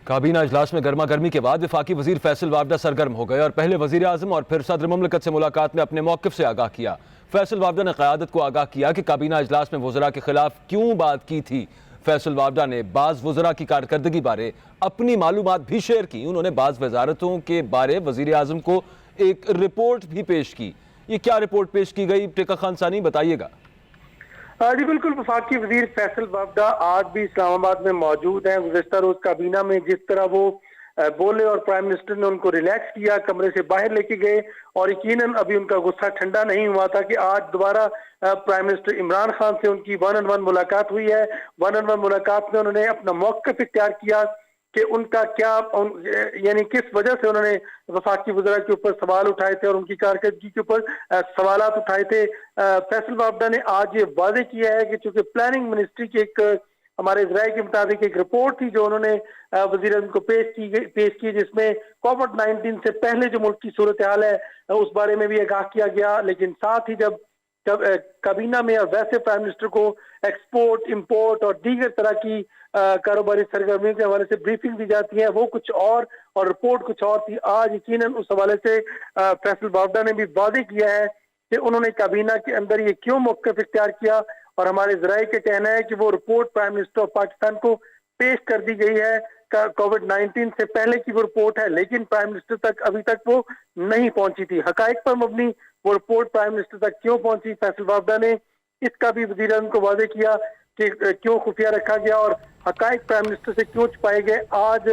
کابینہ اجلاس میں گرما گرمی کے بعد وفاقی وزیر فیصل وابڈہ سرگرم ہو گئے اور پہلے وزیر اعظم اور پھر صدر مملکت سے ملاقات میں اپنے موقف سے آگاہ کیا۔ فیصل وابڈہ نے قیادت کو آگاہ کیا کہ کابینہ اجلاس میں وزراء کے خلاف کیوں بات کی تھی۔ فیصل وابڈہ نے بعض وزراء کی کارکردگی بارے اپنی معلومات بھی شیئر کی۔ انہوں نے بعض وزارتوں کے بارے وزیر اعظم کو ایک رپورٹ بھی پیش کی۔ یہ کیا رپورٹ پیش کی گئی، ٹیکا خان ثانی بتائیے گا۔ جی بالکل، وفاقی وزیر فیصل وابڈہ آج بھی اسلام آباد میں موجود ہیں۔ گزشتہ روز کابینہ میں جس طرح وہ بولے اور پرائم منسٹر نے ان کو ریلیکس کیا، کمرے سے باہر لے کے گئے، اور یقیناً ابھی ان کا غصہ ٹھنڈا نہیں ہوا تھا کہ آج دوبارہ پرائم منسٹر عمران خان سے ان کی 1-on-1 ملاقات ہوئی ہے۔ 1-on-1 ملاقات میں انہوں نے اپنا موقف اختیار کیا کہ ان کا کیا، یعنی کس وجہ سے انہوں نے وفاقی وزراء کے اوپر سوال اٹھائے تھے اور ان کی کارکردگی کے اوپر سوالات اٹھائے تھے۔ فیصل وابڈہ نے آج یہ واضح کیا ہے کہ چونکہ پلاننگ منسٹری کے ایک ہمارے ذرائع کے مطابق ایک رپورٹ تھی جو انہوں نے وزیر اعظم کو پیش کی، جس میں کووڈ-19 سے پہلے جو ملک کی صورتحال ہے اس بارے میں بھی آگاہ کیا گیا، لیکن ساتھ ہی جب کابینہ میں اور ویسے پرائم منسٹر کو ایکسپورٹ، امپورٹ اور دیگر طرح کی کاروباری سرگرمیوں کے حوالے سے بریفنگ دی جاتی ہے، وہ کچھ اور رپورٹ کچھ اور تھی۔ آج یقیناً اس حوالے سے فیصل وابڈہ نے بھی واضح کیا ہے کہ انہوں نے کابینہ کے اندر یہ کیوں موقف اختیار کیا، اور ہمارے ذرائع کا کہنا ہے کہ وہ report prime minister of Pakistan کو پیش کر دی گئی ہے۔ کووڈ-19 سے پہلے کی وہ رپورٹ ہے، لیکن پرائم منسٹر تک ابھی تک وہ نہیں پہنچی تھی۔ حقائق پر مبنی وہ رپورٹ پرائم منسٹر تک کیوں پہنچی، فیصل وابڈہ نے اس کا بھی وزیر اعظم کو واضح کیا کہ کیوں خفیہ رکھا گیا اور حقائق پرائم منسٹر سے کیوں چھپائے گئے۔ آج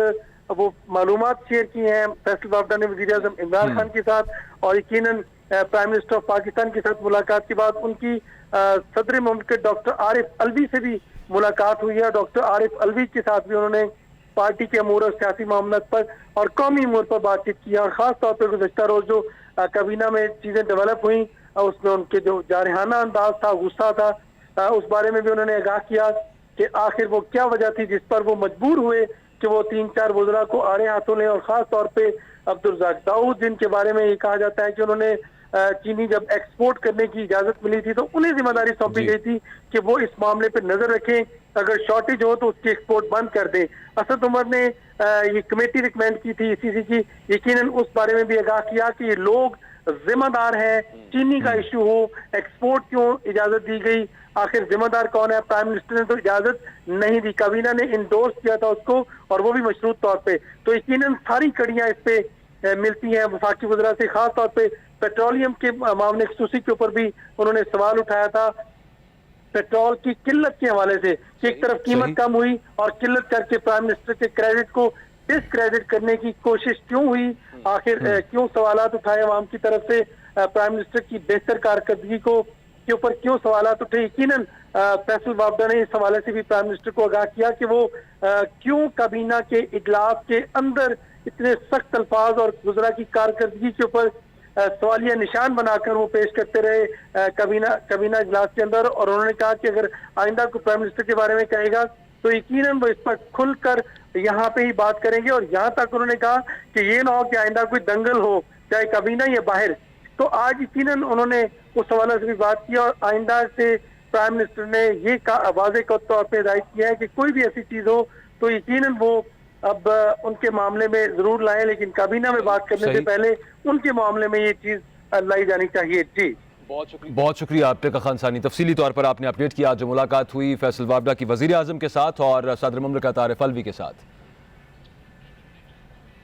وہ معلومات شیئر کی ہیں فیصل وابڈہ نے وزیر اعظم عمران خان کے ساتھ، اور یقیناً پرائم منسٹر آف پاکستان کے ساتھ ملاقات کے بعد ان کی صدر مملکت ڈاکٹر عارف الوی سے بھی ملاقات ہوئی ہے۔ ڈاکٹر عارف الوی کے ساتھ بھی انہوں نے پارٹی کے امور اور سیاسی معاملات پر اور قومی امور پر بات چیت کی، اور خاص طور پر گزشتہ روز جو کابینہ میں چیزیں ڈیولپ ہوئیں اس میں ان کے جو جارحانہ انداز تھا، غصہ تھا، اس بارے میں بھی انہوں نے آگاہ کیا کہ آخر وہ کیا وجہ تھی جس پر وہ مجبور ہوئے کہ وہ 3-4 وزراء کو آڑے ہاتھوں لیں، اور خاص طور پہ عبدالرزاق داؤد جن کے بارے میں یہ کہا جاتا ہے کہ انہوں نے چینی جب ایکسپورٹ کرنے کی اجازت ملی تھی تو انہیں ذمہ داری سونپی گئی تھی کہ وہ اس معاملے پہ نظر رکھیں، اگر شارٹیج ہو تو اس کی ایکسپورٹ بند کر دیں۔ اسد عمر نے یہ کمیٹی ریکمینڈ کی تھی ECC کی، یقیناً اس بارے میں بھی آگاہ کیا کہ یہ لوگ ذمہ دار ہیں، چینی کا ایشو ہو، ایکسپورٹ کیوں اجازت دی گئی، آخر ذمہ دار کون ہے؟ پرائم منسٹر نے تو اجازت نہیں دی، کابینہ نے انڈورس کیا تھا اس کو، اور وہ بھی مشروط طور پہ۔ تو یقیناً ساری کڑیاں اس پہ ملتی ہیں وفاقی وزراء سے، خاص طور پہ پیٹرولیم کے معاملے خصوصی کے اوپر بھی انہوں نے سوال اٹھایا تھا، پیٹرول کی قلت کے حوالے سے کہ ایک طرف قیمت کم ہوئی اور قلت کر کے پرائم منسٹر کے کریڈٹ کو ڈس کریڈٹ کرنے کی کوشش کیوں ہوئی، آخر کیوں سوالات اٹھائے عوام کی طرف سے، پرائم منسٹر کی بہتر کارکردگی کے اوپر کیوں سوالات اٹھے۔ یقیناً فیصل وابڈہ نے اس حوالے سے بھی پرائم منسٹر کو آگاہ کیا کہ وہ کیوں کابینہ کے اجلاس کے اندر اتنے سخت الفاظ اور وزراء کی کارکردگی کے اوپر سوالیہ نشان بنا کر وہ پیش کرتے رہے کابینہ اجلاس کے اندر، اور انہوں نے کہا کہ اگر آئندہ کو پرائم منسٹر کے بارے میں کہے گا تو یقیناً وہ اس پر کھل کر یہاں پہ ہی بات کریں گے، اور یہاں تک انہوں نے کہا کہ یہ نہ ہو کہ آئندہ کوئی دنگل ہو چاہے کابینہ یا باہر۔ تو آج یقیناً انہوں نے اس حوالے سے بھی بات کی، اور آئندہ سے پرائم منسٹر نے یہ واضح طور پہ ہدایت کیا ہے کہ کوئی بھی ایسی چیز ہو تو یقیناً وہ اب ان کے معاملے میں ضرور لائیں، لیکن کابینہ میں بات کرنے سے پہلے ان کے معاملے میں یہ چیز لائی جانی چاہیے۔ جی بہت شکریہ آپ ٹیکا خان ثانی، تفصیلی طور پر آپ نے اپڈیٹ کیا جو ملاقات ہوئی فیصل وابڈہ کی وزیر اعظم کے ساتھ اور صدر مملکت عارف الوی کے ساتھ۔